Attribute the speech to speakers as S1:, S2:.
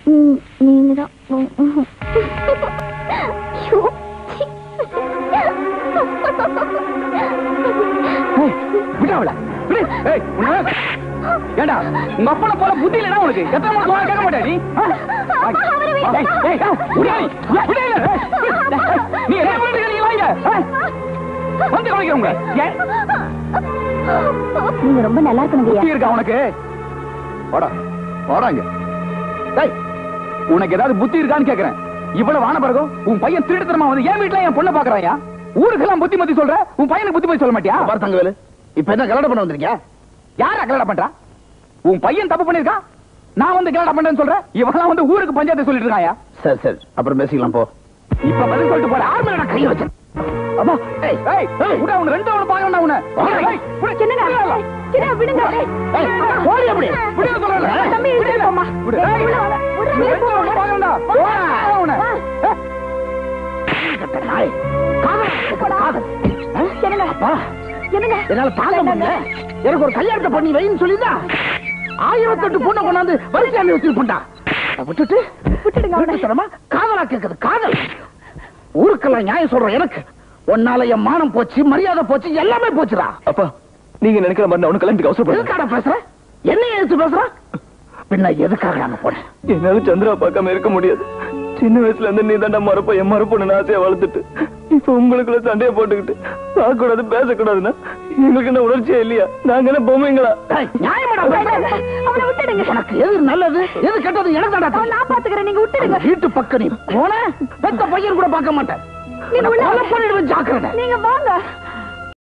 S1: நீங்கதான்.
S2: ஏண்டா உங்க அப்பனை போல புத்தி இல்லைன்னா உனக்கு எத்தனை மணி கேட்க மாட்டா நீ
S1: நீங்க ரொம்ப நல்லா இருக்கணும்
S2: இருக்கா உனக்கு உனக்கு ஏதாவது புத்தி இருக்கான்னு கேக்குறேன். இவ்வளவு வான பிறகும் உன் பையன் திருட்டுத்தனமா வந்து என் வீட்டுல என் பொண்ணை பாக்குறாயா? ஊருக்கெல்லாம் புத்தி மத்தி சொல்ற, உன் பையனுக்கு புத்தி மத்தி சொல்ல மாட்டியா?
S3: தங்கவேலு, இப்ப என்ன கல்யாணம் பண்ண வந்திருக்கியா?
S2: யாரா கல்யாணம் பண்றா? உன் பையன் தப்பு பண்ணிருக்கா, நான் வந்து கல்யாணம் பண்றேன்னு சொல்றேன். இவெல்லாம் வந்து ஊருக்கு பஞ்சாயத்து சொல்லிட்டு இருக்காயா?
S3: சரி சரி, அப்புறம் பேசிக்கலாம் போ.
S2: இப்ப பதில் சொல்லிட்டு போற. ஆறு மேல கையை வச்சேன். அப்பா ஏய் ஏய் உடா உன ரெண்டு அவன பாக்கணும் உன. ஏய்
S1: சின்னங்க சின்ன விடுங்க.
S2: ஏய் ஓடி அப்படி. விடு சொல்றல.
S1: தம்பி விடு போமா.
S2: விடு. ஏய் ரெண்டு அவன பாக்கணும்டா. போடா உன. கட்ட நாய். காதல்.
S1: சின்னங்க
S2: அப்பா
S1: என்னங்க
S3: என்னால தாங்க முடியல. எனக்கு ஒரு கல்யாணத்தை பண்ணி வைன்னு சொல்லிதா 1008 பொண்ணை கொண்டாந்து வரிசையால வச்சிருப்பா. விட்டுடுங்க அவனை. காதலா கேக்குது காதல். ஊருக்கெல்லாம் நியாயம் சொல்ற எனக்கு உன்னால என் மானம் போச்சு, மரியாதை போச்சு, எல்லாமே போச்சுடா.
S2: அப்பா நீங்க நினைக்கிற மாதிரி அவனுக்கு கல்யாணத்துக்கு அவசரப்பட.
S3: எதுக்காக பேசுற? என்ன எடுத்து பேசுற? பின்ன எதுக்காக அங்க போனேன்?
S2: என்னால சந்திரா பார்க்காம இருக்க முடியாது. சின்ன வயசுல இருந்து நீ தாண்டா மறப்ப என் மறுப்பு ஆசையா வளர்த்துட்டு இப்ப உங்களுக்குள்ள சண்டையை போட்டுக்கிட்டு பார்க்க கூடாது பேசக்கூடாதுன்னா எங்களுக்கு என்ன உணர்ச்சியா இல்லையா? நாங்க என்ன பொம்மைங்களா?
S1: அவனை விட்டுடுங்க.
S3: உனக்கு எது நல்லது எது கெட்டது எனக்கு தாண்டா.
S1: நான் பாத்துக்கிறேன், நீங்க விட்டுடுங்க.
S3: வீட்டு பக்கம் நீ போன பெத்த பையன் கூட பார்க்க மாட்டேன். நீங்க பண்ணிடுவேன் ஜாக்கிரதை.
S1: நீங்க வாங்க.